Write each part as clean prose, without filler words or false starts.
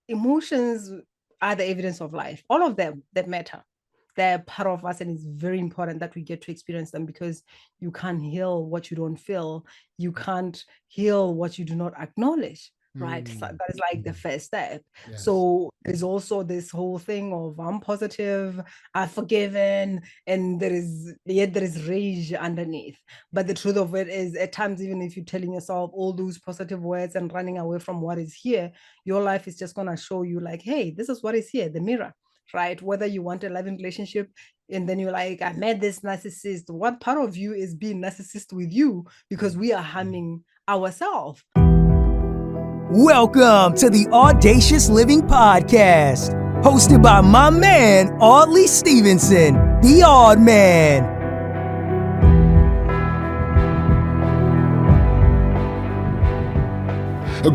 emotions are the evidence of life. All of them that matter. They're part of us, and it's very important that we get to experience them, because you can't heal what you don't feel. You can't heal what you do not acknowledge. Right. So Mm, that is like the first step. yes. So there's also this whole thing of I'm positive, I've forgiven, and there is rage underneath. But the truth of it is, at times, even if you're telling yourself all those positive words and running away from what is here, your life is just going to show you, like, hey, this is what is here, the mirror, right? Whether you want a loving relationship and then you're like, I met this narcissist. What part of you is being narcissist with you? Because we are harming ourselves. Welcome to the Audacious Living Podcast, hosted by my man, Audley Stephenson, the Odd Man.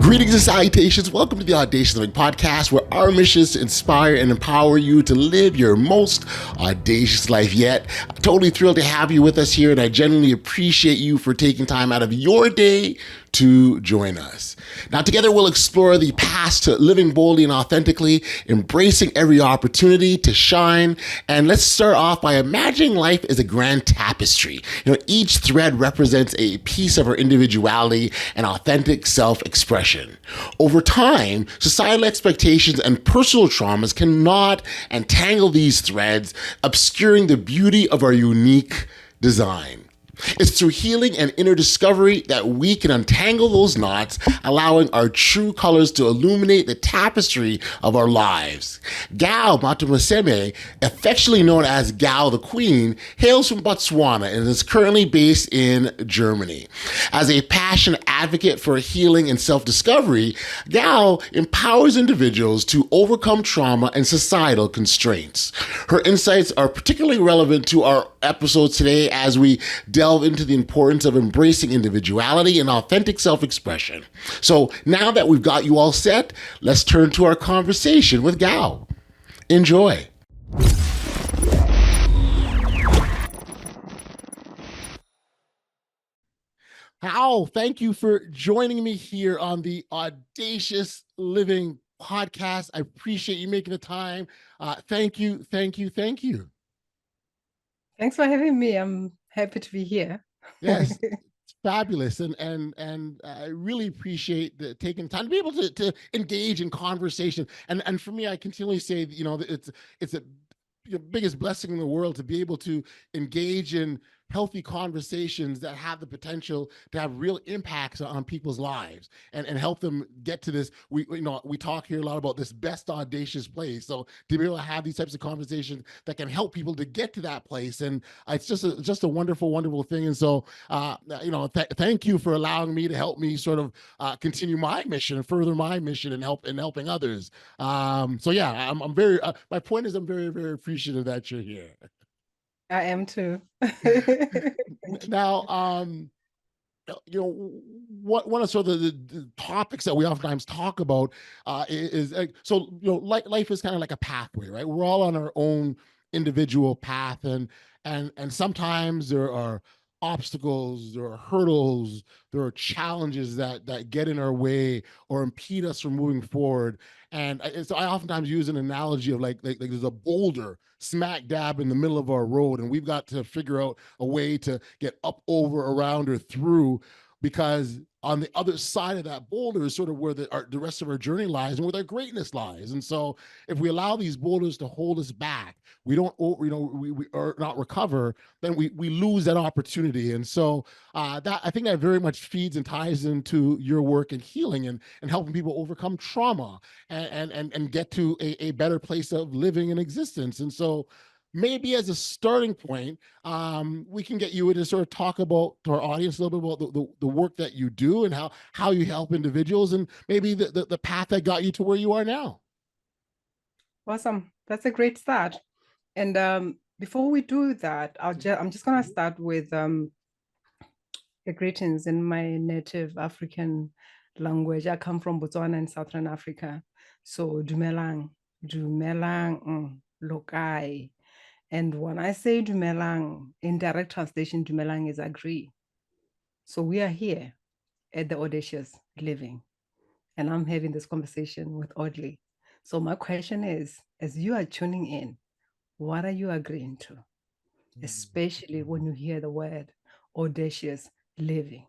Greetings and salutations. Welcome to the Audacious Living Podcast, where our mission is to inspire and empower you to live your most audacious life yet. I'm totally thrilled to have you with us here, and I genuinely appreciate you for taking time out of your day to join us. Now, together we'll explore the path to living boldly and authentically, embracing every opportunity to shine. And let's start off by imagining life as a grand tapestry. Each thread represents a piece of our individuality and authentic self-expression. Over time, societal expectations and personal traumas can knot and tangle these threads, obscuring the beauty of our unique design. It's through healing and inner discovery that we can untangle those knots, allowing our true colors to illuminate the tapestry of our lives. Gao Motsemme, affectionately known as Gao the Queen, hails from Botswana and is currently based in Germany. As a passionate advocate for healing and self-discovery, Gao empowers individuals to overcome trauma and societal constraints. Her insights are particularly relevant to our episode today as we delve into the importance of embracing individuality and authentic self-expression. So now that we've got you all set, let's turn to our conversation with Gao. Enjoy. Gao, thank you for joining me here on the Audacious Living Podcast. I appreciate you making the time. Thank you. Thanks for having me. I'm happy to be here. Yes, it's fabulous, and I really appreciate taking time to be able to engage in conversation. And for me, I continually say, it's a biggest blessing in the world to be able to engage in healthy conversations that have the potential to have real impacts on people's lives and help them get to this. We talk here a lot about this best audacious place. So to be able to have these types of conversations that can help people to get to that place, and it's just a wonderful thing. And so thank you for allowing me to help me sort of continue my mission and further my mission and helping others. So yeah, I'm very my point is I'm very, very appreciative that you're here. I am too. Now, one of sort of the topics that we oftentimes talk about is life is kind of like a pathway, right? We're all on our own individual path, and sometimes there are obstacles, there are hurdles, there are challenges that get in our way or impede us from moving forward. And so I oftentimes use an analogy of like there's a boulder smack dab in the middle of our road, and we've got to figure out a way to get up, over, around, or through, because on the other side of that boulder is sort of where the rest of our journey lies and where their greatness lies. And so if we allow these boulders to hold us back, we don't, we are not recover, then we lose that opportunity. And so that I think that very much feeds and ties into your work in healing and helping people overcome trauma and get to a better place of living and existence. And so maybe as a starting point, we can get you to sort of talk about to our audience a little bit about the work that you do and how you help individuals, and maybe the path that got you to where you are now. Awesome. That's a great start. And before we do that, I'm just gonna start with the greetings in my native African language. I come from Botswana in Southern Africa. So dumelang, lokai. And when I say dumelang, in direct translation, dumelang is agree. So we are here at the Audacious Living, and I'm having this conversation with Audley. So my question is, as you are tuning in, what are you agreeing to? Especially when you hear the word audacious living,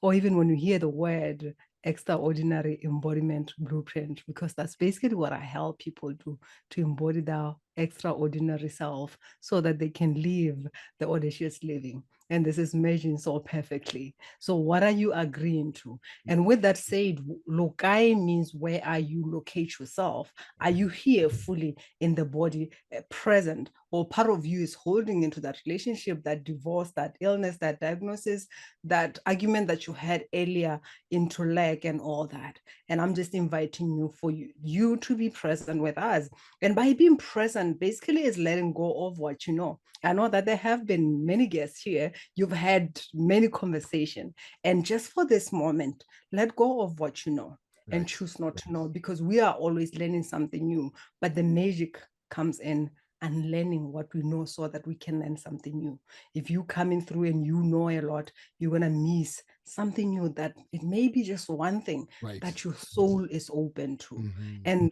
or even when you hear the word extraordinary embodiment blueprint, because that's basically what I help people do, to embody their extraordinary self so that they can live the audacious living. And this is measuring so perfectly. So what are you agreeing to? And with that said, lokai means where are you locate yourself? Are you here fully in the body, present, or part of you is holding into that relationship, that divorce, that illness, that diagnosis, that argument that you had earlier, into lack and all that? And I'm just inviting you for you to be present with us. And by being present, basically is letting go of what you know. I know that there have been many guests here. You've had many conversations. And just for this moment, let go of what you know and choose not to know, because we are always learning something new. But the magic comes in and learning what we know so that we can learn something new. If you coming through and you know a lot, you're going to miss something new, that it may be just one thing that your soul is open to. And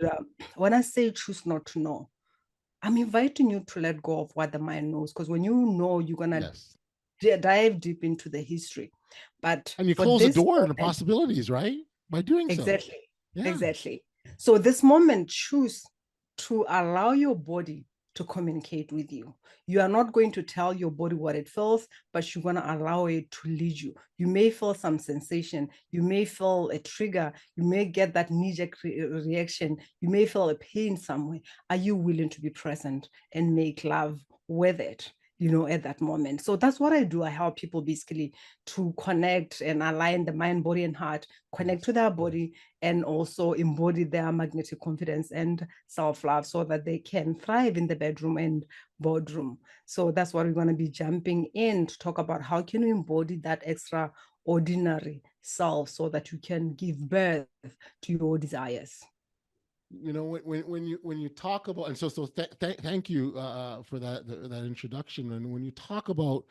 when I say choose not to know, I'm inviting you to let go of what the mind knows, because when you know, you're going to dive deep into the history. But and you for close the this door moment, and the possibilities, right? By doing so. exactly, exactly. So this moment, choose to allow your body to communicate with you. You are not going to tell your body what it feels, but you're going to allow it to lead you. You may feel some sensation. You may feel a trigger. You may get that knee-jerk reaction. You may feel a pain somewhere. Are you willing to be present and make love with it, at that moment? So that's what I do. I help people basically to connect and align the mind, body, and heart, connect to their body, and also embody their magnetic confidence and self-love so that they can thrive in the bedroom and boardroom. So that's what we're going to be jumping in to talk about. How can you embody that extraordinary self so that you can give birth to your desires? When you talk about, and thank you for that introduction. And when you talk about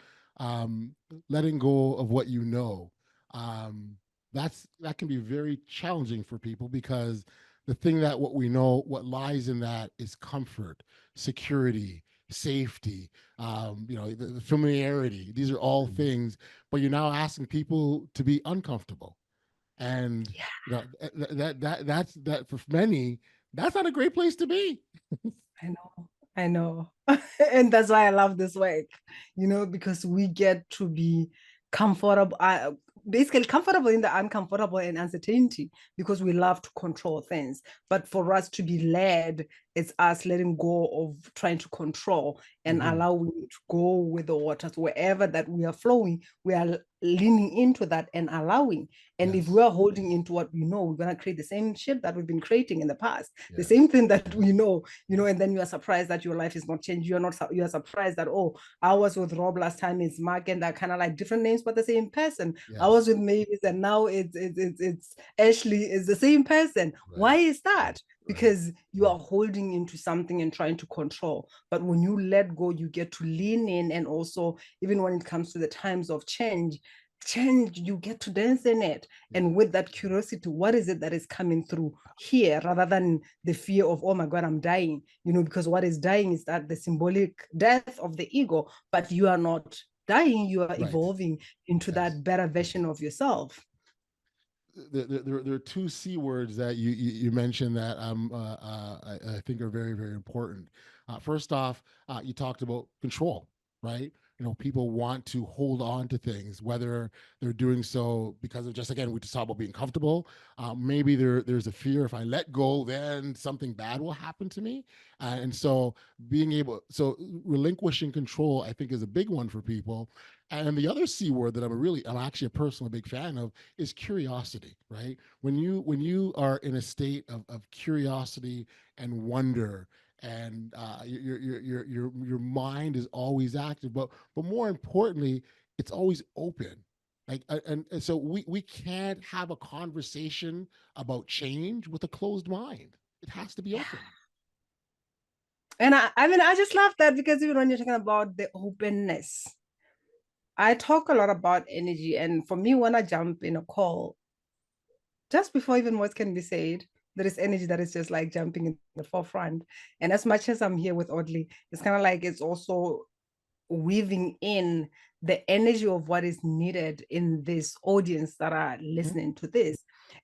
letting go of what you know, that can be very challenging for people, because the thing that what we know, what lies in that is comfort, security, safety, the familiarity. These are all things, but you're now asking people to be uncomfortable. And that's for many, that's not a great place to be. I know. And that's why I love this work, because we get to be comfortable, basically comfortable in the uncomfortable and uncertainty, because we love to control things. But for us to be led, it's us letting go of trying to control and allowing it to go with the waters. Wherever that we are flowing, we are leaning into that and allowing. And if we are holding into what we know, we're going to create the same shit that we've been creating in the past, the same thing that we know, and then you are surprised that your life is not changed. You are surprised that, oh, I was with Rob last time, it's Mark, and they're kind of like different names but the same person. I was with Mavis and now it's Ashley, is the same person. Why is that? Because you are holding into something and trying to control. But when you let go, you get to lean in. And also, even when it comes to the times of change, you get to dance in it. And with that curiosity, what is it that is coming through here, rather than the fear of, oh my God, I'm dying, because what is dying is that the symbolic death of the ego, but you are not dying, you are evolving into that better version of yourself. There are two C words that you mentioned that I think are very, very important. First off, you talked about control, right? People want to hold on to things, whether they're doing so because of, just again, we just talked about being comfortable. Maybe there's a fear, if I let go, then something bad will happen to me. And so relinquishing control, I think, is a big one for people. And the other C word that I'm actually a personal big fan of is curiosity, right? When you are in a state of curiosity and wonder, and your mind is always active, but more importantly, it's always open. Like, and so we can't have a conversation about change with a closed mind. It has to be open. And I just love that, because even when you're talking about the openness, I talk a lot about energy. And for me, when I jump in a call, just before even words can be said, there is energy that is just like jumping in the forefront. And as much as I'm here with Audley, it's kind of like it's also weaving in the energy of what is needed in this audience that are listening to this.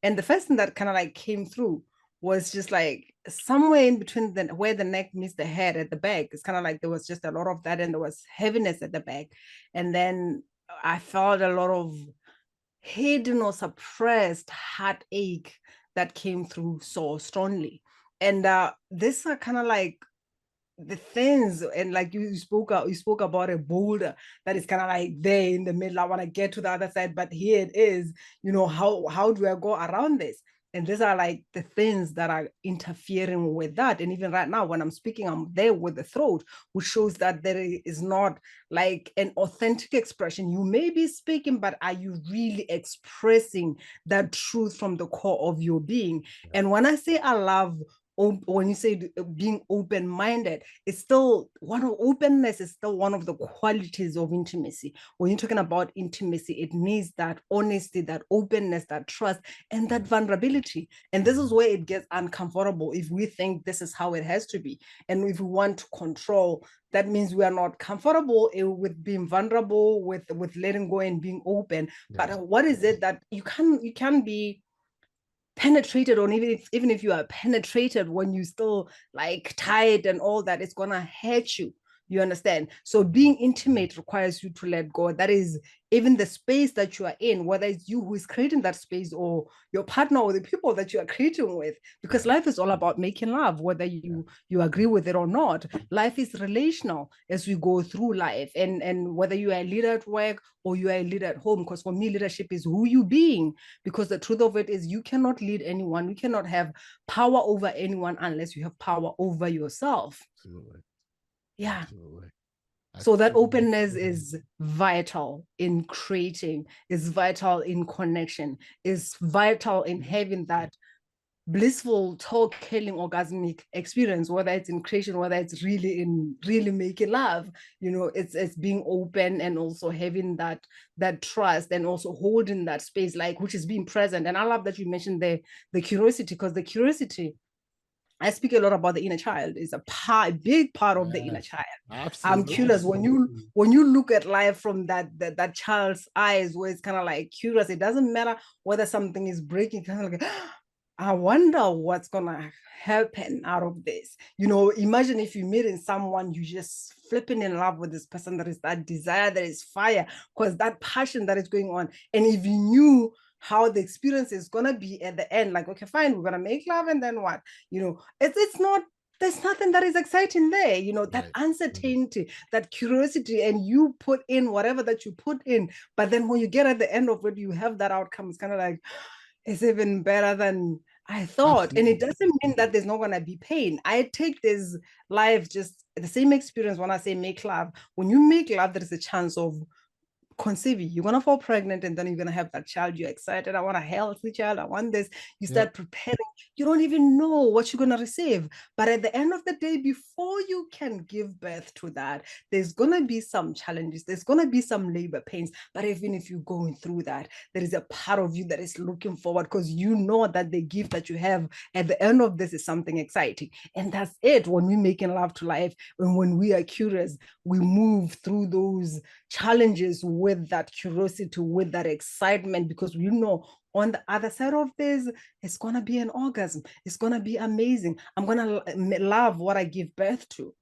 And the first thing that kind of like came through was just like somewhere in between where the neck meets the head at the back. It's kind of like there was just a lot of that, and there was heaviness at the back. And then I felt a lot of hidden or suppressed heartache that came through so strongly. And this are kind of like the things, and like you spoke about a boulder that is kind of like there in the middle. I want to get to the other side, but here it is. How do I go around this? And these are like the things that are interfering with that. And even right now, when I'm speaking, I'm there with the throat, which shows that there is not like an authentic expression. You may be speaking, but are you really expressing that truth from the core of your being? And when I say I love, when you say being open-minded, it's still openness is still one of the qualities of intimacy. When you're talking about intimacy, it needs that honesty, that openness, that trust, and that vulnerability. And this is where it gets uncomfortable if we think this is how it has to be. And if we want to control, that means we are not comfortable with being vulnerable, with letting go and being open. But what is it that you can be penetrated on? Even if you are penetrated, when you still like tired and all that, it's gonna hurt you. You understand? So being intimate requires you to let go. That is even the space that you are in, whether it's you who is creating that space or your partner or the people that you are creating with, because life is all about making love, whether you agree with it or not. Life is relational as we go through life, and whether you are a leader at work or you are a leader at home, because for me, leadership is who you being, because the truth of it is you cannot lead anyone, you cannot have power over anyone unless you have power over yourself. Absolutely. Yeah. Absolutely. So that openness is vital in creating, is vital in connection, is vital in having that blissful, healing, orgasmic experience, whether it's in creation, whether it's really making love. It's being open, and also having that trust, and also holding that space, like, which is being present. And I love that you mentioned the curiosity, because the curiosity, I speak a lot about the inner child, is a big part of the inner child. Absolutely. I'm curious when you look at life from that child's eyes, where it's kind of like curious. It doesn't matter whether something is breaking, kind of like, I wonder what's gonna happen out of this. Imagine if you meet in someone, you just flipping in love with this person. There is that desire, there is fire, because that passion that is going on. And if you knew how the experience is gonna be at the end, like, okay, fine, we're gonna make love, and then what? It's not, there's nothing that is exciting there, that uncertainty, that curiosity, and you put in whatever that you put in, but then when you get at the end of it, you have that outcome. It's kind of like, it's even better than I thought. Absolutely. And it doesn't mean that there's not going to be pain. I take this life just the same experience when I say make love. When you make love, there is a chance of conceiving. You're going to fall pregnant, and then you're going to have that child. You're excited. I want a healthy child. I want this. You start preparing. You don't even know what you're going to receive. But at the end of the day, before you can give birth to that, there's going to be some challenges. There's going to be some labor pains. But even if you're going through that, there is a part of you that is looking forward, because you know that the gift that you have at the end of this is something exciting. And that's it. When we're making love to life, and when we are curious, we move through those challenges with that curiosity, with that excitement, because we know on the other side of this, it's going to be an orgasm. It's going to be amazing. I'm going to love what I give birth to.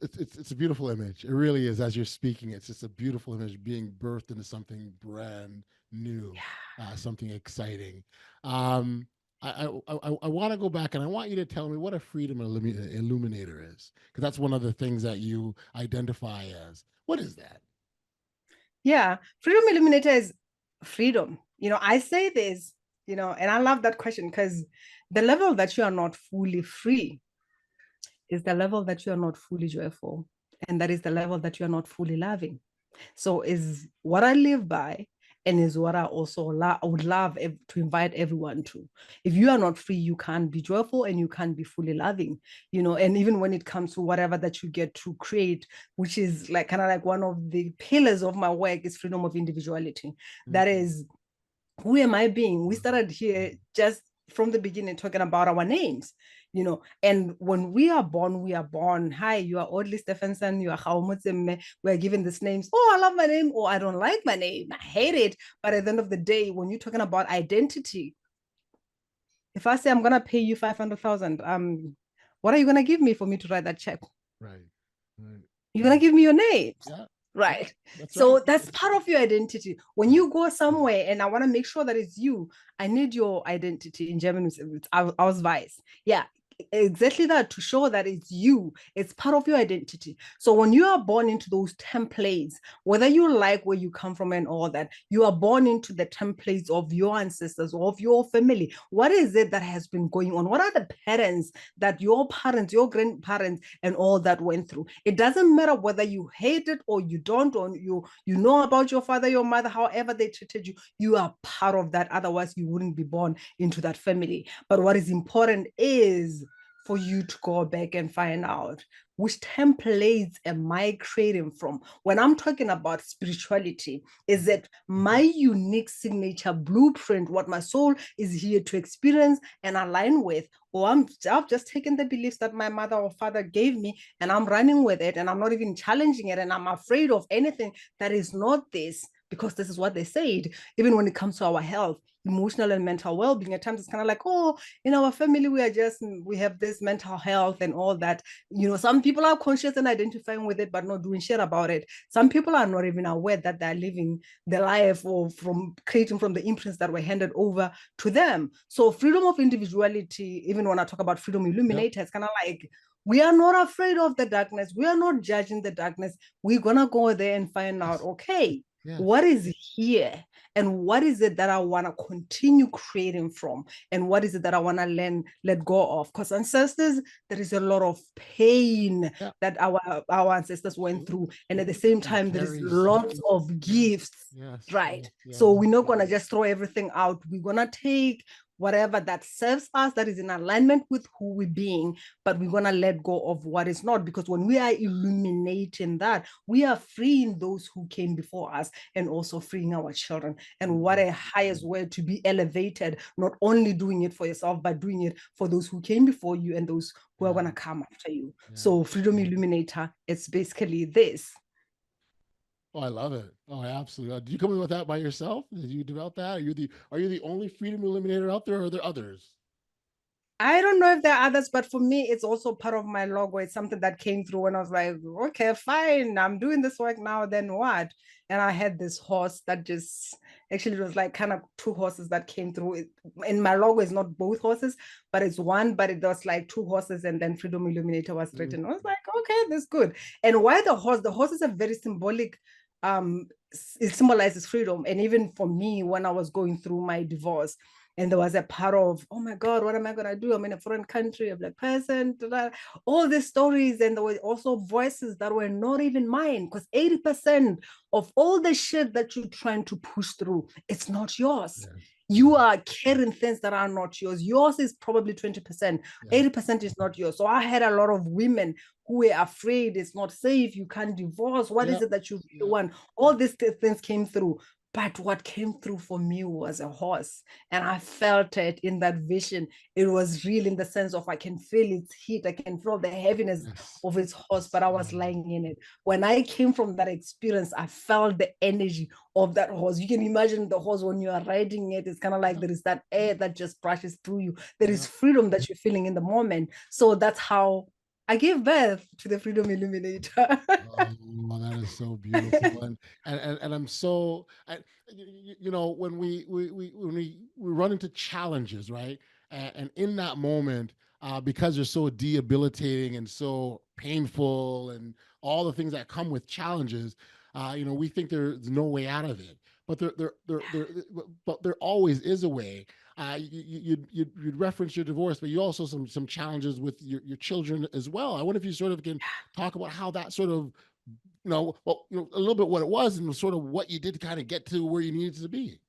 It's a beautiful image. It really is. As you're speaking, it's just a beautiful image, being birthed into something brand new, something exciting. I want to go back, and I want you to tell me what a freedom illuminator is, because that's one of the things that you identify as. What is that? Yeah, freedom illuminator is freedom. I say this, and I love that question, because the level that you are not fully free is the level that you are not fully joyful, and that is the level that you are not fully loving. So is what I live by, and is what I also would love to invite everyone to. If you are not free, you can't be joyful, and you can't be fully loving, and even when it comes to whatever that you get to create, which is like kind of like one of the pillars of my work, is freedom of individuality. Mm-hmm. That is who am I being? We started here just from the beginning talking about our names, and when we are born. Hi, you are Audley Stephenson, you are Gao Motsemme. We are given these names. Oh, I love my name, or I don't like my name. I hate it. But at the end of the day, when you're talking about identity, if I say I'm gonna pay you 500,000, what are you gonna give me for me to write that check? Right. Right. You're gonna give me your names. Yeah. Right. That's So right. that's part of your identity. When you go somewhere and I want to make sure that it's you, I need your identity. In German, it's Ausweis. Yeah, exactly that, to show that it's you. It's part of your identity. So when you are born into those templates, whether you like where you come from and all that, you are born into the templates of your ancestors or of your family. What is it that has been going on? What are the patterns that your parents, your grandparents, and all that went through? It doesn't matter whether you hate it or you don't, or you know about your father, your mother, however they treated you. You are part of that. Otherwise, you wouldn't be born into that family. But what is important is for you to go back and find out which templates am I creating from. When I'm talking about spirituality, is it my unique signature blueprint, what my soul is here to experience and align with, or I've just taken the beliefs that my mother or father gave me and I'm running with it and I'm not even challenging it and I'm afraid of anything that is not this, because this is what they said. Even when it comes to our health, emotional and mental well-being, at times it's kind of like, oh, in our family we have this mental health and all that. Some people are conscious and identifying with it but not doing shit about it. Some people are not even aware that they're living the life or from creating from the imprints that were handed over to them. So freedom of individuality, even when I talk about freedom illuminator, it's kind of like, we are not afraid of the darkness. We are not judging the darkness. We're going to go there and find out, okay, what is here? And what is it that I want to continue creating from? And what is it that I want to let go of? Because ancestors, there is a lot of pain that our ancestors went through. And at the same time, there is lots of gifts. Right. So we're not going to just throw everything out. We're going to take whatever that serves us, that is in alignment with who we're being, but we're going to let go of what is not, because when we are illuminating that, we are freeing those who came before us and also freeing our children. And what a highest way to be elevated, not only doing it for yourself, but doing it for those who came before you and those who are going to come after you. So Freedom Illuminator, it's basically this. Oh, I love it. Oh, absolutely. Did you come up with that by yourself? Did you develop that? Are you the only freedom illuminator out there, or are there others? I don't know if there are others, but for me, it's also part of my logo. It's something that came through when I was like, okay, fine, I'm doing this work now, then what? And I had this horse that just actually, it was like kind of two horses that came through. And my logo is not both horses, but it's one, but it was like two horses, and then Freedom Illuminator was written. I was like, okay, that's good. And why the horse? The horse is a very symbolic, it symbolizes freedom. And even for me, when I was going through my divorce, and there was a part of, oh my God, what am I going to do? I'm in a foreign country, a black person, all these stories. And there were also voices that were not even mine, because 80% of all the shit that you're trying to push through, it's not yours. You are carrying things that are not yours. Yours is probably 20%, 80% is not yours. So I had a lot of women who were afraid, it's not safe, you can't divorce. What is it that you really want? All these things came through. But what came through for me was a horse. And I felt it in that vision. It was real in the sense of I can feel its heat. I can feel the heaviness of its horse, but I was lying in it. When I came from that experience, I felt the energy of that horse. You can imagine the horse when you are riding it. It's kind of like there is that air that just brushes through you. There is freedom that you're feeling in the moment. So that's how I gave birth to the Freedom Illuminator. Oh, that is so beautiful, and I'm so, when we run into challenges, right, and in that moment, because they're so debilitating and so painful, and all the things that come with challenges, we think there's no way out of it, but there always is a way. You'd reference your divorce, but you also some challenges with your children as well. I wonder if you sort of can talk about how that sort of, a little bit what it was and sort of what you did to kind of get to where you needed to be.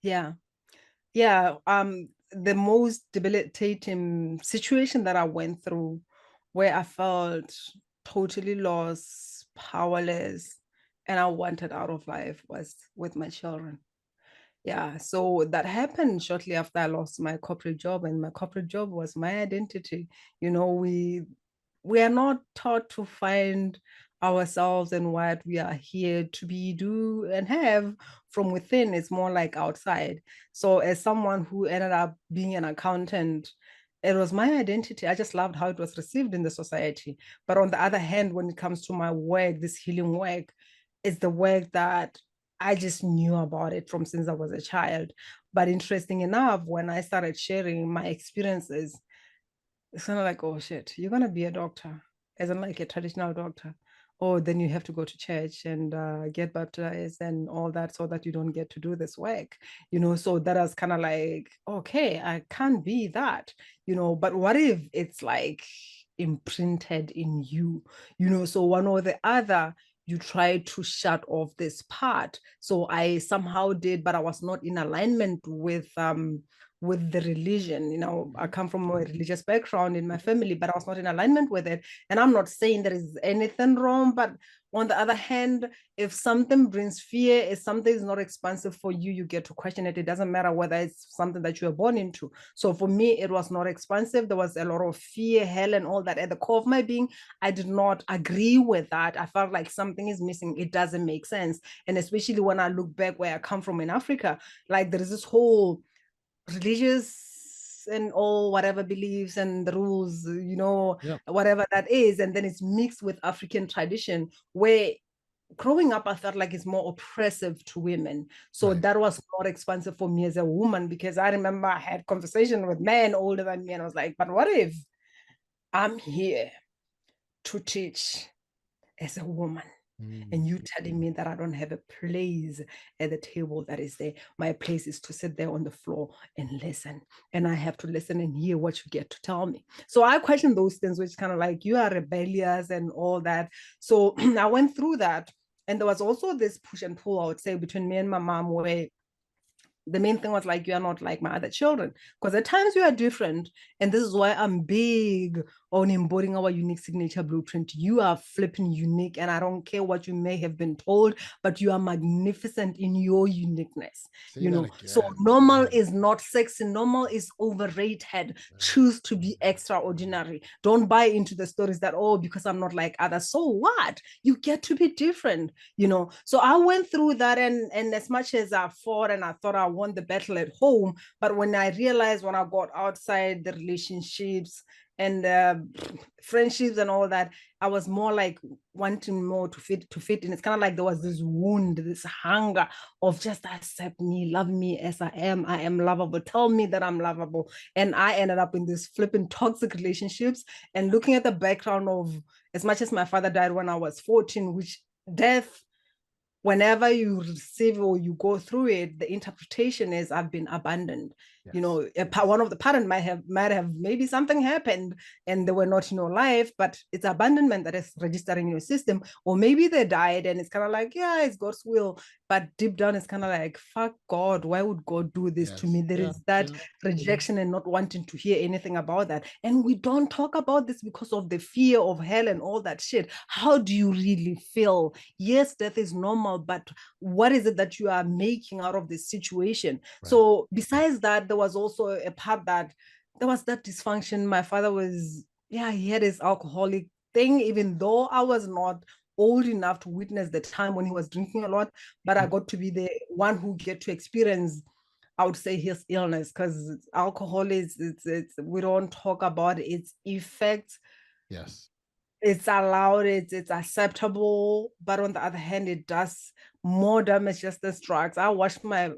Yeah. The most debilitating situation that I went through, where I felt totally lost, powerless, and I wanted out of life, was with my children. Yeah, so that happened shortly after I lost my corporate job, and my corporate job was my identity. We are not taught to find ourselves and what we are here to be, do, and have from within. It's more like outside. So, as someone who ended up being an accountant, it was my identity. I just loved how it was received in the society. But on the other hand, when it comes to my work, this healing work, it's the work that I just knew about it from since I was a child. But interesting enough, when I started sharing my experiences, it's kind of like, oh shit, you're gonna be a doctor, as in like a traditional doctor. Oh, then you have to go to church and get baptized and all that so that you don't get to do this work. So that was kind of like, okay, I can't be that, but what if it's like imprinted in you, so one or the other, you try to shut off this part. So I somehow did, but I was not in alignment with the religion. I come from a religious background in my family, but I was not in alignment with it. And I'm not saying there is anything wrong, but on the other hand, if something brings fear, if something is not expansive for you, you get to question it. It doesn't matter whether it's something that you were born into. So for me, it was not expansive. There was a lot of fear, hell, and all that at the core of my being. I did not agree with that. I felt like something is missing. It doesn't make sense. And especially when I look back where I come from in Africa, like there is this whole religious and all whatever beliefs and the rules, Yeah. whatever that is, and then it's mixed with African tradition where growing up I felt like it's more oppressive to women. So Right. that was not expansive for me as a woman, because I remember I had conversation with men older than me, and I was like, but what if I'm here to teach as a woman, Mm. and you telling me that I don't have a place at the table that is there? My place is to sit there on the floor and listen. And I have to listen and hear what you get to tell me. So I question those things, which kind of like, you are rebellious and all that. So I went through that. And there was also this push and pull, I would say, between me and my mom, where the main thing was like, you are not like my other children, because at times you are different. And this is why I'm big on embodying our unique signature blueprint. You are flipping unique, and I don't care what you may have been told, but you are magnificent in your uniqueness. Say that So again. normal Yeah. is not sexy, normal is overrated. Right. Choose to be extraordinary. Don't buy into the stories that, oh, because I'm not like others, so what? You get to be different. So I went through that, and as much as I fought and I thought I won the battle at home, but when I realized, when I got outside the relationships and friendships and all that, I was more like wanting more to fit in. It's kind of like there was this wound, this hunger of just accept me, love me as I am lovable, tell me that I'm lovable. And I ended up in these flipping toxic relationships. And looking at the background of, as much as my father died when I was 14, which death, whenever you receive or you go through it, the interpretation is, I've been abandoned. Yes. One of the parents might have maybe something happened and they were not in your life, but it's abandonment that is registering in your system. Or maybe they died and it's kind of like, yeah, it's God's will. But deep down, it's kind of like, fuck God, why would God do this to Yes. me? There Yeah. is that Yeah. rejection and not wanting to hear anything about that. And we don't talk about this because of the fear of hell and all that shit. How do you really feel? Yes, death is normal, but what is it that you are making out of this situation? Right. So besides that, there was also a part that there was that dysfunction. My father was, yeah, he had his alcoholic thing, even though I was not old enough to witness the time when he was drinking a lot, but I got to be the one who get to experience, I would say, his illness, because alcohol is, it's we don't talk about its effects. Yes. It's allowed, it's acceptable, but on the other hand, it does more damage just as drugs. I watched my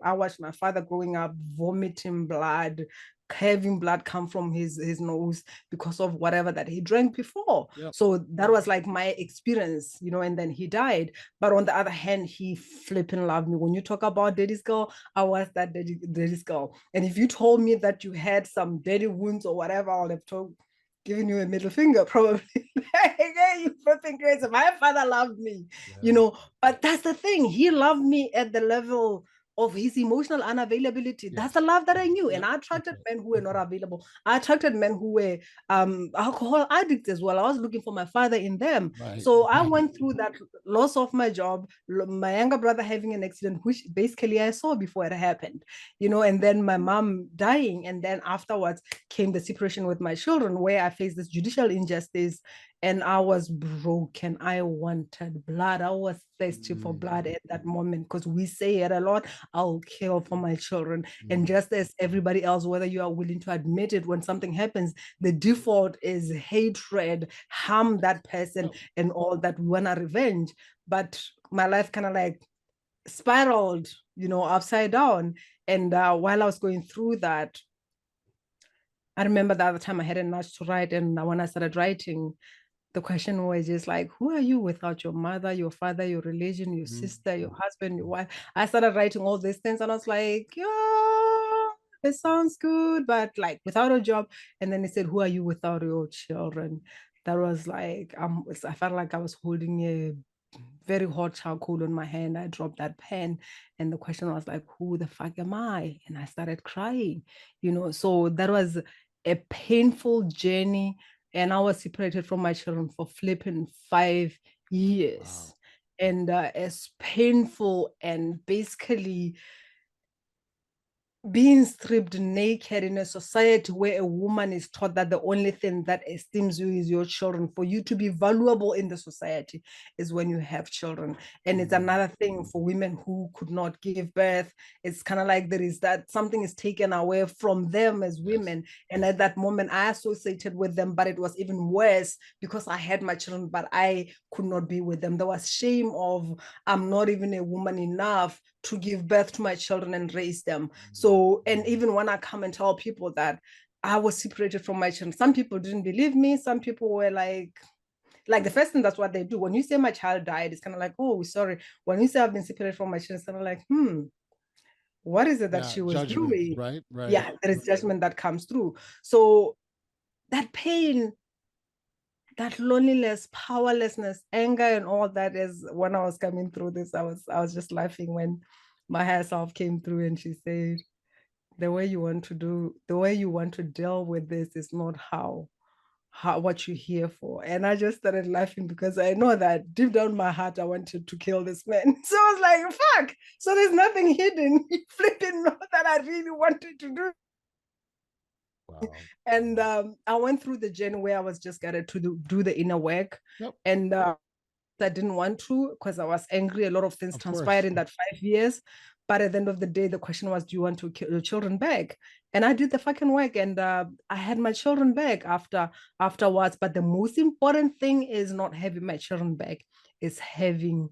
father growing up vomiting blood, having blood come from his nose because of whatever that he drank before. Yep. So that was like my experience, and then he died. But on the other hand, he flipping loved me. When you talk about daddy's girl, I was that daddy's girl. And if you told me that you had some daddy wounds or whatever, I would have told giving you a middle finger, probably. Yeah, you flipping crazy. My father loved me, Yeah. but that's the thing. He loved me at the level of his emotional unavailability. That's the love that I knew. And I attracted men who were not available. I attracted men who were alcohol addicts as well. I was looking for my father in them. So I went through that loss of my job, my younger brother having an accident, which basically I saw before it happened, and then my mom dying. And then afterwards came the separation with my children, where I faced this judicial injustice, and I was broken. I wanted blood. I was thirsty for blood at that moment, because we say it a lot: I'll kill for my children. And just as everybody else, whether you are willing to admit it, when something happens, the default is hatred, harm that person, and all that. We want to revenge. But my life kind of like spiraled, upside down. And while I was going through that, I remember the other time I had a nudge to write, and when I started writing, the question was just like, who are you without your mother, your father, your religion, your sister, your husband, your wife? I started writing all these things, and I was like, yeah, it sounds good, but like without a job. And then he said, who are you without your children? That was like, I felt like I was holding a very hot charcoal on my hand. I dropped that pen, and the question was like, who the fuck am I? And I started crying, So that was a painful journey. And I was separated from my children for flipping 5 years. Wow. And as painful and basically being stripped naked in a society where a woman is taught that the only thing that esteems you is your children. For you to be valuable in the society is when you have children. And it's another thing for women who could not give birth. It's kind of like there is that something is taken away from them as women. And at that moment, I associated with them, but it was even worse because I had my children, but I could not be with them. There was shame of, I'm not even a woman enough to give birth to my children and raise them. So, and even when I come and tell people that I was separated from my children, some people didn't believe me. Some people were like the first thing, that's what they do. When you say my child died, it's kind of like, oh, sorry. When you say I've been separated from my children, it's kind of like, what is it that she was doing? Right. Yeah, there is judgment that comes through. So that pain, that loneliness, powerlessness, anger, and all that is when I was coming through this, I was just laughing when my higher self came through and she said, the way you want to deal with this is not how what you're here for. And I just started laughing because I know that deep down my heart I wanted to kill this man. So I was like, fuck. So there's nothing hidden. Flipping that I really wanted to do. Wow. And I went through the journey where I was just guided to do the inner work. And I didn't want to because I was angry. A lot of things transpired in that 5 years. But at the end of the day, the question was, do you want to kill your children back? And I did the fucking work, and I had my children back afterwards. But the most important thing is not having my children back, is having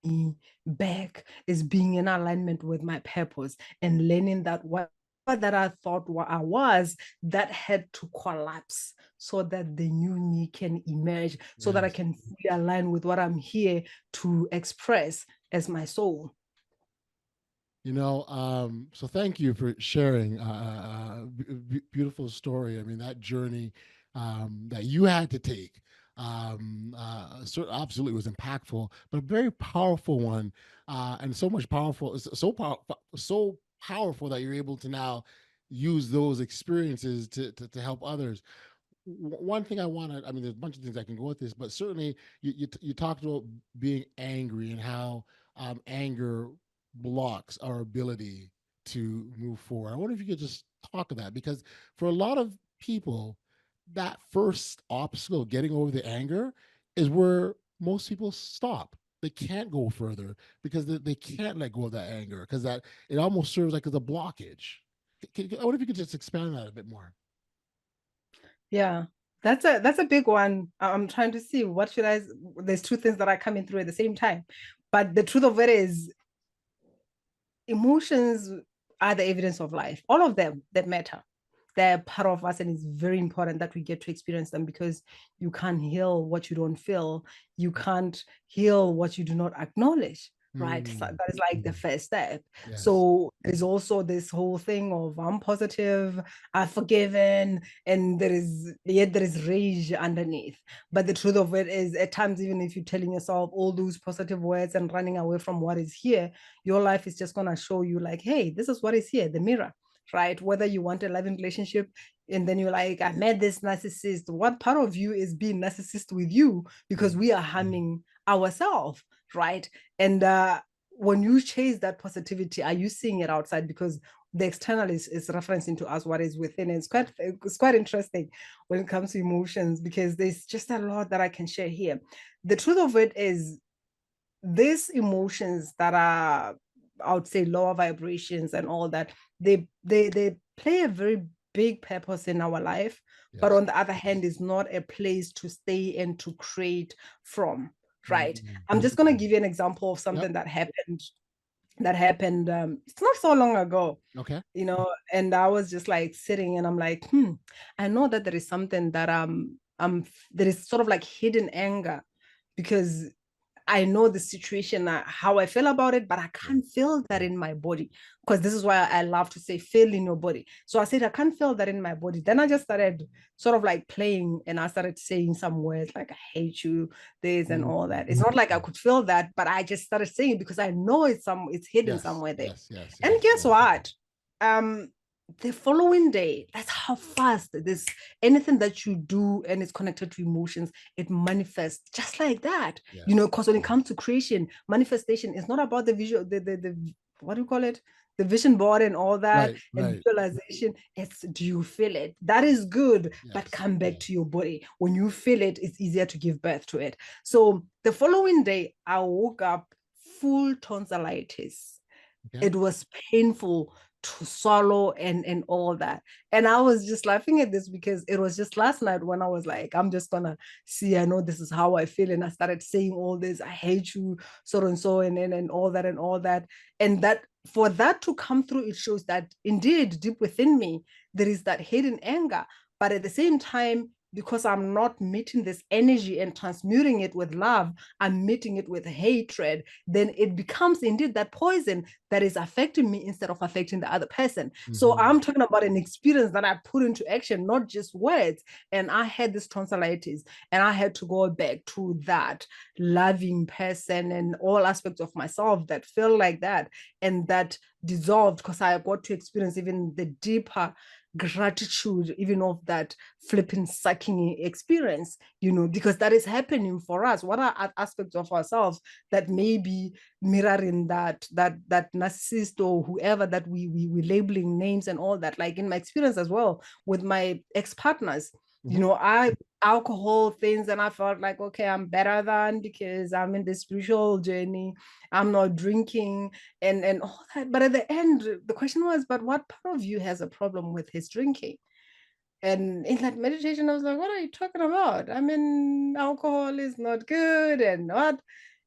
me back, is being in alignment with my purpose and learning that what that I thought what I was, that had to collapse so that the new me can emerge, so that I can fully align with what I'm here to express as my soul. So thank you for sharing beautiful story. I mean, that journey that you had to take absolutely was impactful, but a very powerful one, and so much powerful, so powerful that you're able to now use those experiences to help others. One thing I want to, I mean, there's a bunch of things I can go with this, but certainly you talked about being angry and how anger blocks our ability to move forward. I wonder if you could just talk to that, because for a lot of people, that first obstacle, getting over the anger, is where most people stop. They can't go further because they can't let go of that anger, because that it almost serves like as a blockage. I wonder if you could just expand on that a bit more. Yeah, that's a big one. I'm trying to see what should I. There's two things that are coming through at the same time, but the truth of it is, emotions are the evidence of life. All of them that matter. They're part of us, and it's very important that we get to experience them, because you can't heal what you don't feel. You can't heal what you do not acknowledge. right? So that is like the first step. Yes. So there's also this whole thing of I'm positive, I've forgiven, and there is rage underneath. But the truth of it is, at times, even if you're telling yourself all those positive words and running away from what is here, your life is just gonna show you like, hey, this is what is here, the mirror, right? Whether you want a loving relationship, and then you're like, I met this narcissist. What part of you is being narcissist with you? Because we are harming ourselves, right? And when you chase that positivity, are you seeing it outside? Because the external is referencing to us what is within. And it's quite interesting when it comes to emotions, because there's just a lot that I can share here. The truth of it is, these emotions that are, I would say, lower vibrations and all that, they play a very big purpose in our life. Yes. But on the other hand, is not a place to stay and to create from, right? I'm just going to give you an example of something that happened it's not so long ago. Okay. And I was just like sitting and I'm like, I know that there is something that there is sort of like hidden anger, because I know the situation, how I feel about it, but I can't feel that in my body. Because this is why I love to say, feel in your body. So I said, I can't feel that in my body. Then I just started sort of like playing, and I started saying some words like, I hate you, this and all that. It's not like I could feel that, but I just started saying it because I know it's hidden somewhere there. And guess what? The following day, that's how fast this anything that you do and it's connected to emotions, it manifests just like that. Because when it comes to creation, manifestation is not about the visual, the what do you call it, the vision board and all that, and visualization. It's, do you feel it? That is good, but come back to your body. When you feel it, it's easier to give birth to it. So the following day, I woke up full tonsillitis. It was painful to swallow and all that. And I was just laughing at this because it was just last night when I was like, I'm just gonna see, I know this is how I feel. And I started saying all this, I hate you, so and so, and all that and all that. And that for that to come through, it shows that indeed deep within me, there is that hidden anger. But at the same time, because I'm not meeting this energy and transmuting it with love, I'm meeting it with hatred, then it becomes indeed that poison that is affecting me instead of affecting the other person. So I'm talking about an experience that I put into action, not just words. And I had this tonsillitis, and I had to go back to that loving person and all aspects of myself that feel like that, and that dissolved because I got to experience even the deeper gratitude even of that flipping sucking experience, because that is happening for us. What are aspects of ourselves that may be mirroring that narcissist or whoever that we labeling names and all that? Like in my experience as well with my ex-partners, I alcohol things, and I felt like, okay, I'm better than, because I'm in this spiritual journey, I'm not drinking and all that. But at the end, the question was, but what part of you has a problem with his drinking? And in that meditation, I was like, what are you talking about? I mean, alcohol is not good and what?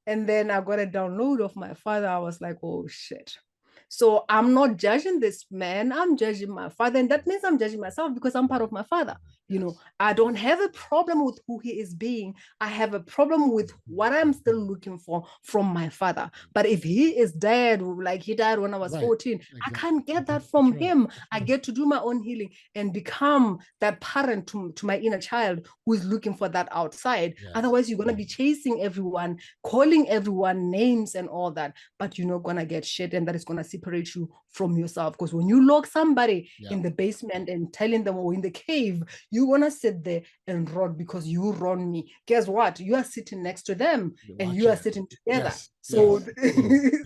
And then I got a download of my father. I was like, oh shit. So I'm not judging this man, I'm judging my father. And that means I'm judging myself because I'm part of my father. I don't have a problem with who he is being. I have a problem with what I'm still looking for from my father. But if he is dead, like he died when I was 14, I can't get that from him. I get to do my own healing and become that parent to my inner child who is looking for that outside. Otherwise, you're going to be chasing everyone, calling everyone names and all that, but you're not going to get shit, and that is going to separate you from yourself. Because when you lock somebody in the basement and telling them, or in the cave, you want to sit there and rot because you run me. Guess what? You are sitting next to them and you are sitting together.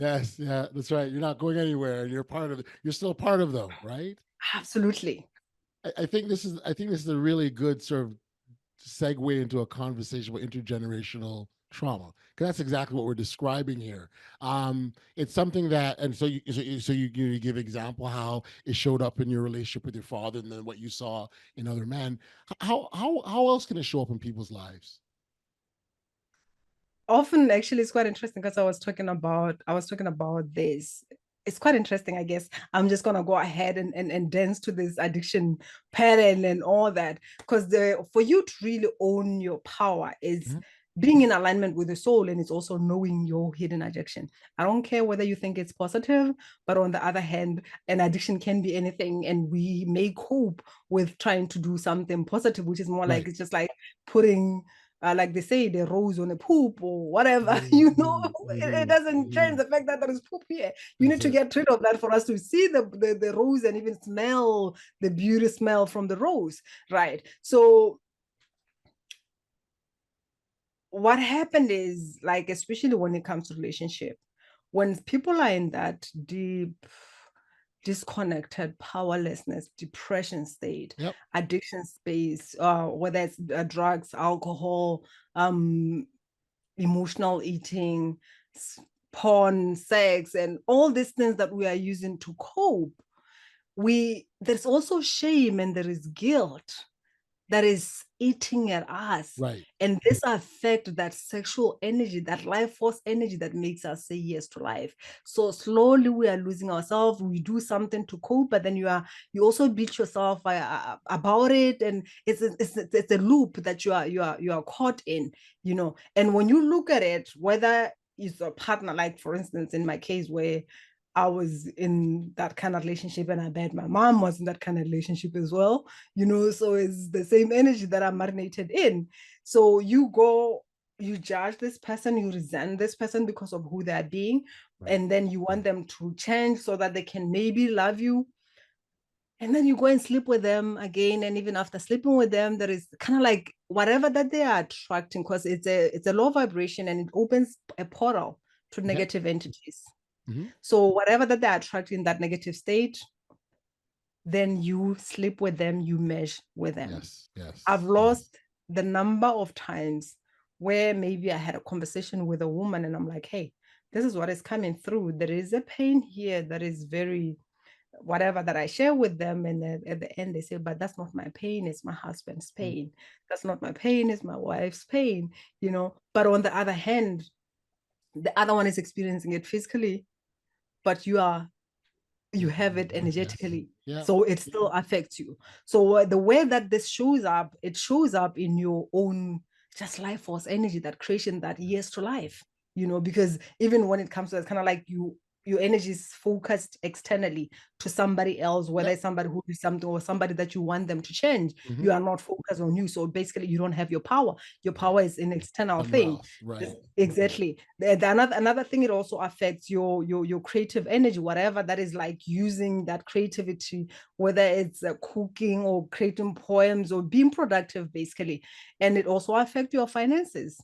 Yes, that's right. You're not going anywhere, and you're part of it. You're still part of them, right? Absolutely. I think this is a really good sort of segue into a conversation about intergenerational trauma, because that's exactly what we're describing here. It's something that, and so you give example how it showed up in your relationship with your father, and then what you saw in other men. How else can it show up in people's lives? Often, actually, it's quite interesting because I was talking about this. It's quite interesting, I guess. I'm just gonna go ahead and dance to this addiction pattern and all that, because for you to really own your power is being in alignment with the soul, and it's also knowing your hidden addiction. I don't care whether you think it's positive, but on the other hand, an addiction can be anything, and we may cope with trying to do something positive, which is more like Right. it's just like putting like they say, the rose on a poop or whatever, it doesn't change the fact that there is poop here. You That's need to it. get rid of that for us to see the rose and even smell the beauty smell from the rose, right? So what happened is, like, especially when it comes to relationship, when people are in that deep disconnected powerlessness depression state, Yep. addiction space, whether it's drugs, alcohol, um emotional eating, porn, sex, and all these things that we are using to cope, there's also shame and there is guilt that is eating at us. Right. And this affects that sexual energy, that life force energy that makes us say yes to life. So slowly we are losing ourselves. We do something to cope, but then you also beat yourself about it, and it's a loop that you are caught in, And when you look at it, whether it's a partner, like for instance, in my case where I was in that kind of relationship, and I bet my mom was in that kind of relationship as well, so it's the same energy that I'm marinated in. So you judge this person, you resent this person because of who they're being, Right. and then you want them to change so that they can maybe love you. And then you go and sleep with them again, and even after sleeping with them, there is kind of like whatever that they are attracting, because it's a low vibration, and it opens a portal to Yep. negative entities. Mm-hmm. So whatever that they're attracting in that negative state, then you sleep with them, you mesh with them. Yes. Yes. I've lost the number of times where maybe I had a conversation with a woman and I'm like, hey, this is what is coming through. There is a pain here that is very whatever that I share with them. And then at the end, they say, but that's not my pain. It's my husband's pain. That's not my pain. It's my wife's pain. But on the other hand, the other one is experiencing it physically, but you have it Yes. energetically, Yeah. so it still affects you. So the way that this shows up, it shows up in your own just life force energy, that creation, that yes to life, because even when it comes to, it's kind of like your energy is focused externally to somebody else, whether Yep. it's somebody who is something or somebody that you want them to change. Mm-hmm. You are not focused on you, so basically you don't have your power. Your Right. power is an external Somewhere thing. else. Right. Exactly. Another thing, it also affects your creative energy, whatever that is, like using that creativity, whether it's cooking or creating poems or being productive, basically. And it also affects your finances.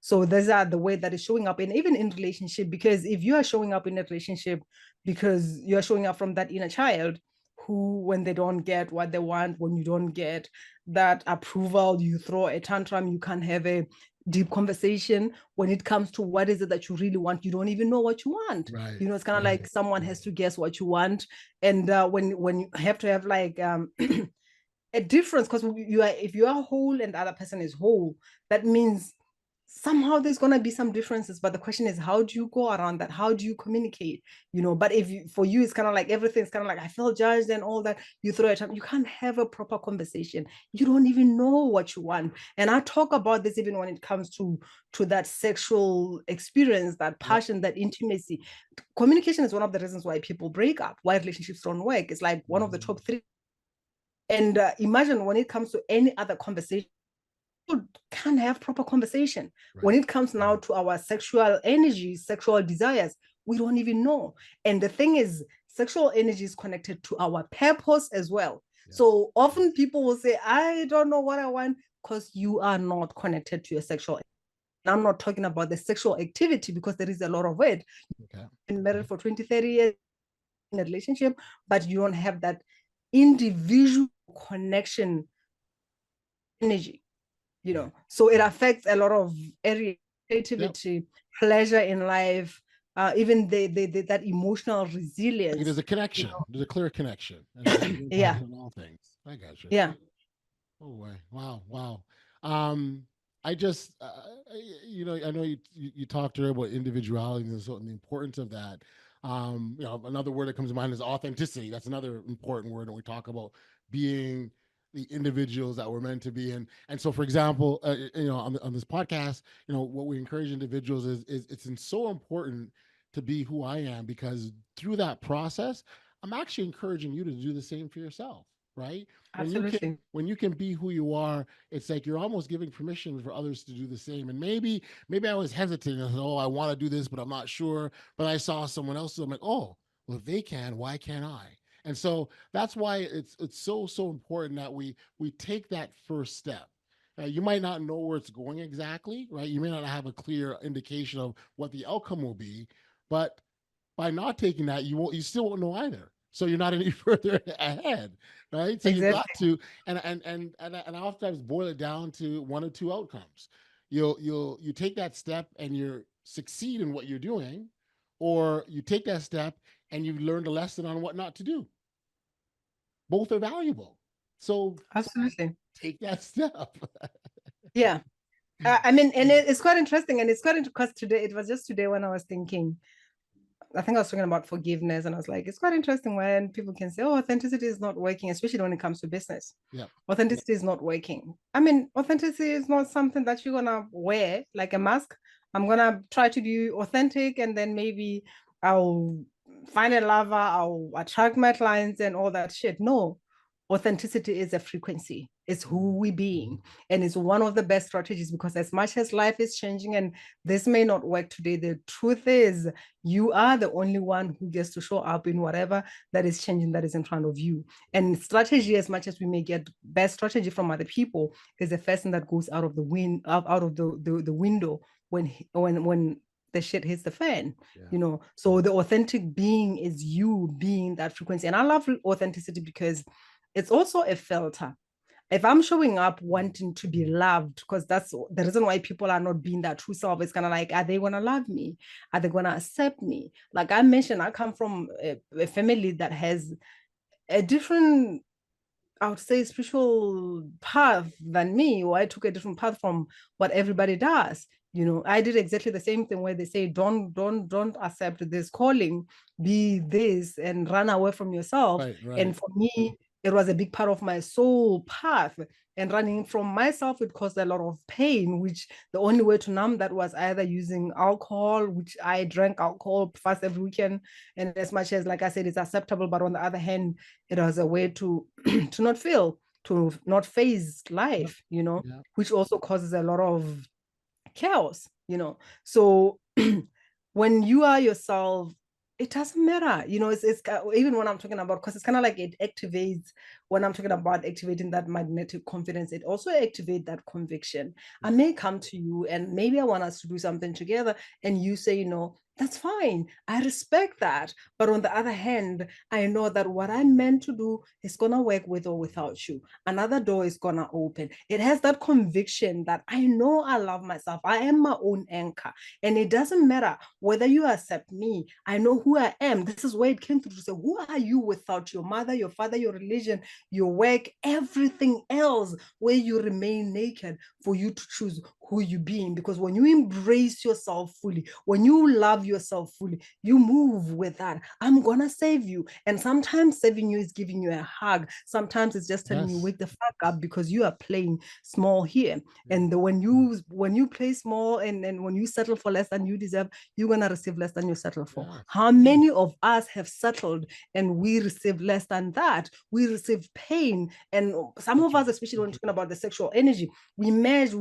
So those are the way that is showing up, and even in relationship, because if you are showing up in a relationship because you're showing up from that inner child, who, when they don't get what they want, when you don't get that approval, you throw a tantrum, you can't have a deep conversation. When it comes to what is it that you really want, you don't even know what you want. Right. It's kind of like someone has to guess what you want. And when you have to have like a difference, because if you are whole and the other person is whole, that means somehow there's going to be some differences, but the question is, how do you go around that? How do you communicate? But for you, it's kind of like everything's kind of like, I feel judged and all that, you throw it up, you can't have a proper conversation. You don't even know what you want. And I talk about this even when it comes to that sexual experience, that Yep. passion, that intimacy. Communication is one of the reasons why people break up, why relationships don't work. It's like one of the top three. And imagine when it comes to any other conversation, can't have proper conversation. When Right. it comes now to our sexual energy, sexual desires, we don't even know. And the thing is, sexual energy is connected to our purpose as well. Yes. So often people will say, I don't know what I want, because you are not connected to your sexual. I'm not talking about the sexual activity, because there is a lot of it. Okay. Been married for 20, 30 years in a relationship, but you don't have that individual connection energy. Right. So it affects a lot of area, Yep. creativity, pleasure in life, even that emotional Like there's resilience. a connection. There's a clear connection, and it impacts Yeah, on all things. I got you. yeah. Oh boy! Wow! Wow! Um, I just, I know you talked earlier about individuality and so and the importance of that. Another word that comes to mind is authenticity. That's another important word when we talk about being the individuals that we're meant to be. And so, for example, on this podcast, what we encourage individuals is it's so important to be who I am, because through that process, I'm actually encouraging you to do the same for yourself, right? Absolutely. When you can be who you are, it's like you're almost giving permission for others to do the same. And maybe I was hesitant. I said, oh, I want to do this, but I'm not sure. But I saw someone else, so I'm like, oh, well, if they can, why can't I? And so that's why it's so important that we take that first step. You might not know where it's going exactly, right? You may not have a clear indication of what the outcome will be, but by not taking that, you still won't know either. So you're not any further ahead, right? So you've got Exactly. to, and I oftentimes boil it down to one of two outcomes. You take that step and you succeed in what you're doing, or you take that step and you've learned a lesson on what not to do. Both are valuable. So Absolutely. take that step. Yeah. I mean, and it's quite interesting. And it's quite interesting because today, it was just today when I was thinking, I think I was talking about forgiveness, and I was like, it's quite interesting when people can say, oh, authenticity is not working, especially when it comes to business. Yeah. Authenticity is not working. I mean, authenticity is not something that you're gonna wear like a mask. I'm gonna try to be authentic, and then maybe I'll find a lover, I'll attract my clients and all that shit. No, authenticity is a frequency. It's who we being, and it's one of the best strategies, because as much as life is changing and this may not work today, the truth is you are the only one who gets to show up in whatever that is changing, that is in front of you. And strategy, as much as we may get best strategy from other people, is the first thing that goes out of the out of the window when the shit hits the fan. Yeah. So the authentic being is you being that frequency. And I love authenticity because it's also a filter. If I'm showing up wanting to be loved, because that's the reason why people are not being that true self, it's kind of like, are they gonna love me? Are they gonna accept me? Like I mentioned, I come from a family that has a different, I would say, spiritual path than me, or I took a different path from what everybody does. I did exactly the same thing, where they say, don't accept this calling, be this, and run away from yourself. Right. And for me, it was a big part of my soul path. And running from myself, it caused a lot of pain, which the only way to numb that was either using alcohol, which I drank alcohol fast every weekend. And as much as, like I said, it's acceptable, but on the other hand, it was a way to to not feel, to not face life, Yeah. which also causes a lot of chaos. So when you are yourself, it doesn't matter. It's even when I'm talking about, because it's kind of like it activates, when I'm talking about activating that magnetic confidence, it also activates that conviction. I may come to you and maybe I want us to do something together, and you say, that's fine. I respect that. But on the other hand, I know that what I'm meant to do is going to work with or without you. Another door is going to open. It has that conviction that I know I love myself. I am my own anchor. And it doesn't matter whether you accept me. I know who I am. This is where it came through to say, who are you without your mother, your father, your religion, your work, everything else, where you remain naked for you to choose who you being? Because when you embrace yourself fully, when you love yourself fully, you move with that. I'm gonna save you. And sometimes saving you is giving you a hug. Sometimes it's just telling you, Yes. wake the fuck up, because you are playing small here. Yeah. And when you play small, and when you settle for less than you deserve, you're gonna receive less than you settle for. Yes. How many of us have settled and we receive less than that? We receive pain. And some of us, especially when talking about the sexual energy, we merge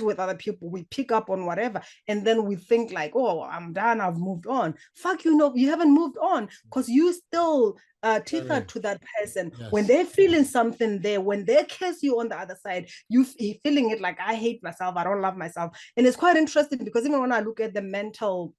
with other people, we pick up on whatever, and then we think like, oh, I'm done, I've moved on. Fuck, you haven't moved on, because you still tethered to that person. When Yes. they're feeling something there, when they kiss you on the other side, you feeling it like, I hate myself, I don't love myself. And it's quite interesting, because even when I look at the mental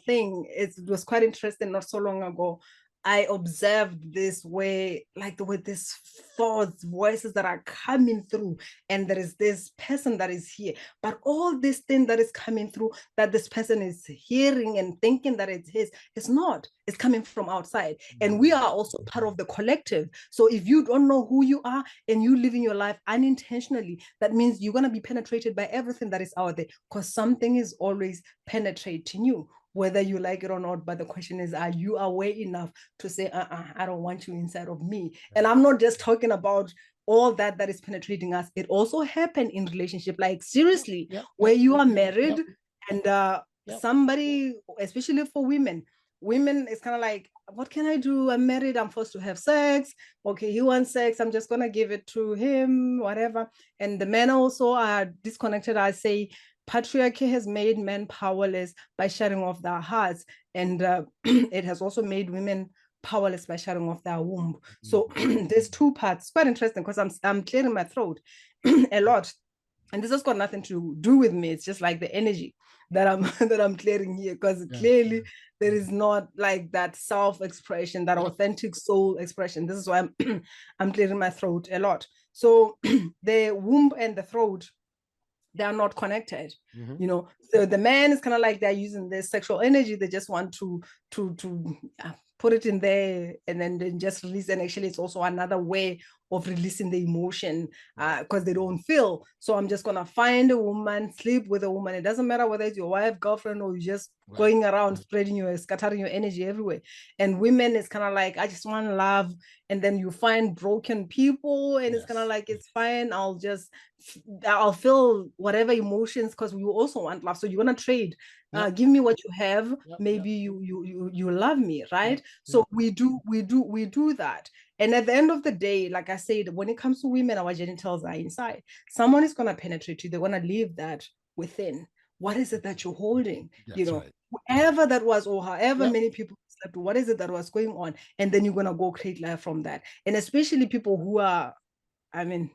thing, it was quite interesting. Not so long ago, I observed this way, like the way these thoughts, voices that are coming through, and there is this person that is here, but all this thing that is coming through, that this person is hearing and thinking that it's his, it's not. It's coming from outside, and we are also part of the collective. So if you don't know who you are and you living your life unintentionally, that means you're gonna be penetrated by everything that is out there, because something is always penetrating you. whether you like it or not. But the question is, are you aware enough to say, I don't want you inside of me? And I'm not just talking about all that is penetrating us. It also happened in relationship, like seriously, where you are married and somebody, especially for women, it's kind of like, what can I do? I'm married, I'm forced to have sex. Okay, he wants sex, I'm just gonna give it to him, whatever. And the men also are disconnected. I say patriarchy has made men powerless by shutting off their hearts, and it has also made women powerless by shutting off their womb. So there's two parts. It's quite interesting because I'm clearing my throat a lot, and this has got nothing to do with me. It's just like the energy that I'm that I'm clearing here, because clearly there is not like that self-expression, that authentic soul expression. This is why I'm I'm clearing my throat a lot. So the womb and the throat, they are not connected. You know, so the man is kind of like they're using their sexual energy. They just want to put it in there and then just release. And actually it's also another way of releasing the emotion, because they don't feel. So I'm just gonna find a woman, sleep with a woman. It doesn't matter whether it's your wife, girlfriend, or you're just going around scattering your energy everywhere. And women, it's kind of like, I just want love. And then you find broken people, and it's kind of like, it's fine, I'll feel whatever emotions, because we also want love. So you want to trade. Give me what you have. Maybe you love me, right? So we do that. And at the end of the day, like I said, when it comes to women, our genitals are inside. Someone is going to penetrate you. They want to leave that within. What is it that you're holding? Whoever that was, or however many people slept, what is it that was going on? And then you're going to go create life from that. And especially people who are, I mean,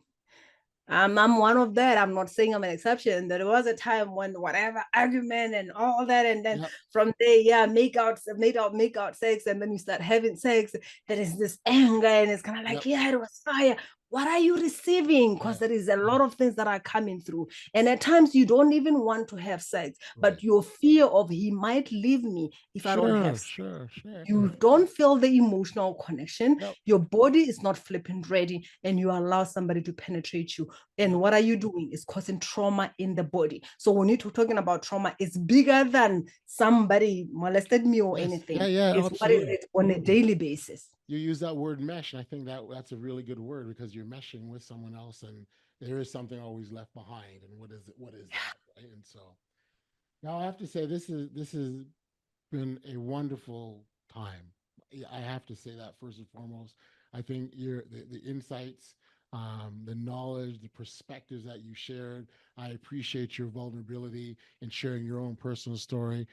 I'm one of that. I'm not saying I'm an exception. There was a time when whatever argument and all that, and then from there, make out sex, and then you start having sex. There is this anger, and it's kind of like, it was fire. What are you receiving? Because there is a lot of things that are coming through. And at times you don't even want to have sex, but your fear of he might leave me if I don't have sex. You don't feel the emotional connection. Your body is not flipping ready, and you allow somebody to penetrate you. And what are you doing? It's causing trauma in the body. So when you're talking about trauma, it's bigger than somebody molested me or anything. It's what is it on a daily basis. You use that word mesh, and I think that's a really good word, because you're meshing with someone else, and there is something always left behind. And what is it? What is that? Right? And so now I have to say, this has been a wonderful time. I have to say that first and foremost. I think the insights, the knowledge, the perspectives that you shared. I appreciate your vulnerability and sharing your own personal story.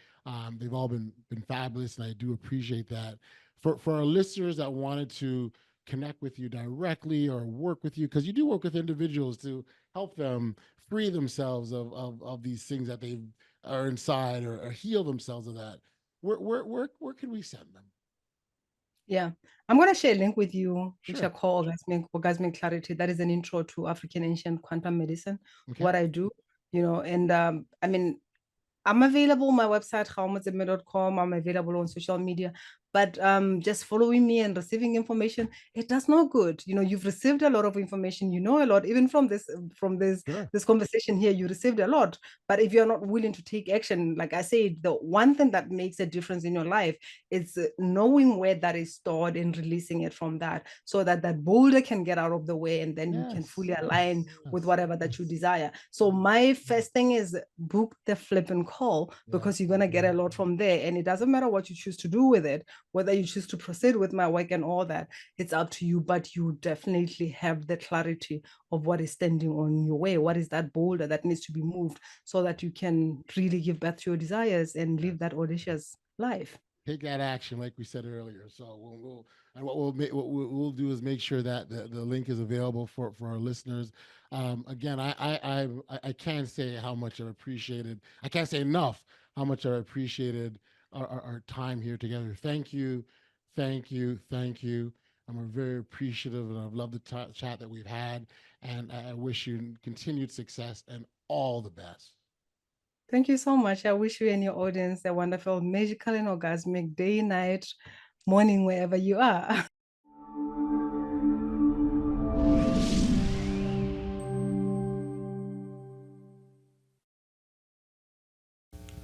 They've all been fabulous, and I do appreciate that. For our listeners that wanted to connect with you directly or work with you, because you do work with individuals to help them free themselves of these things that they are inside, or heal themselves of that. Where can we send them? Yeah, I'm going to share a link with you, which I call orgasmic clarity. That is an intro to African ancient quantum medicine, what I do, and I mean, I'm available on my website, gaomotsemme.com. I'm available on social media. But just following me and receiving information, it does no good. You've received a lot of information, a lot, even from this this conversation here, you received a lot. But if you're not willing to take action, like I said, the one thing that makes a difference in your life is knowing where that is stored and releasing it from that, so that that boulder can get out of the way, and then you can fully align with whatever that you desire. So my first thing is book the flipping call, because you're going to get a lot from there. And it doesn't matter what you choose to do with it, whether you choose to proceed with my work and all that, it's up to you. But you definitely have the clarity of what is standing on your way. What is that boulder that needs to be moved, so that you can really give birth to your desires and live that audacious life. Take that action, like we said earlier. So what we'll do is make sure that the link is available for our listeners. Again, I can't say how much I've appreciated. I can't say enough how much I've appreciated our time here together. Thank you, thank you, thank you. I'm very appreciative, and I've loved the chat that we've had. And I wish you continued success and all the best. Thank you so much. I wish you and your audience a wonderful, magical, and orgasmic day, night, morning, wherever you are.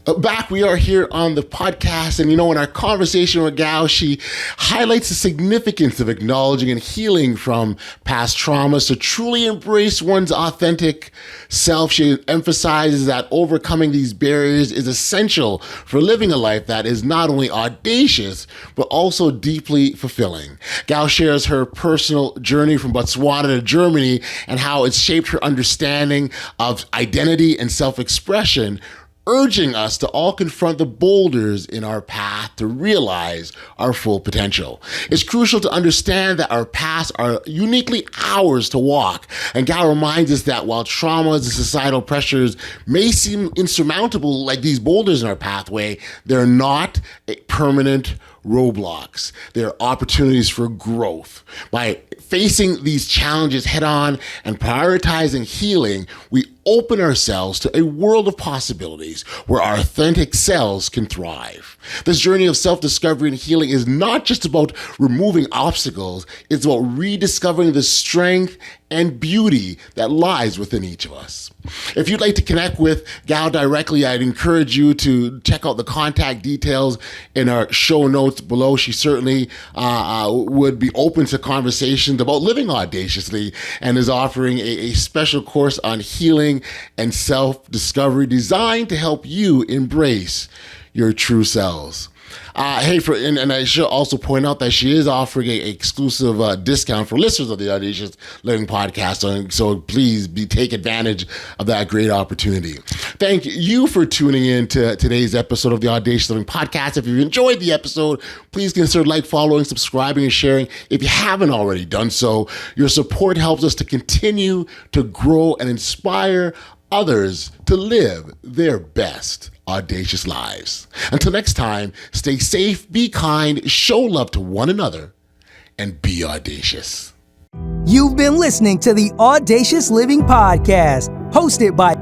Back, we are here on the podcast, and in our conversation with Gao, she highlights the significance of acknowledging and healing from past traumas to truly embrace one's authentic self. She emphasizes that overcoming these barriers is essential for living a life that is not only audacious, but also deeply fulfilling. Gao shares her personal journey from Botswana to Germany and how it's shaped her understanding of identity and self-expression, urging us to all confront the boulders in our path to realize our full potential. It's crucial to understand that our paths are uniquely ours to walk. And Gao reminds us that while traumas and societal pressures may seem insurmountable, like these boulders in our pathway, they're not permanent roadblocks. They're opportunities for growth. By facing these challenges head on and prioritizing healing, we open ourselves to a world of possibilities where our authentic selves can thrive. This journey of self-discovery and healing is not just about removing obstacles, it's about rediscovering the strength and beauty that lies within each of us. If you'd like to connect with Gao directly, I'd encourage you to check out the contact details in our show notes below. She certainly would be open to conversations about living audaciously and is offering a special course on healing and self-discovery designed to help you embrace your true selves. And I should also point out that she is offering an exclusive discount for listeners of the Audacious Living podcast. So please take advantage of that great opportunity. Thank you for tuning in to today's episode of the Audacious Living podcast. If you've enjoyed the episode, please consider following, subscribing, and sharing if you haven't already done so. Your support helps us to continue to grow and inspire others to live their best audacious lives. Until next time, stay safe, be kind, show love to one another, and be audacious. You've been listening to the Audacious Living Podcast, hosted by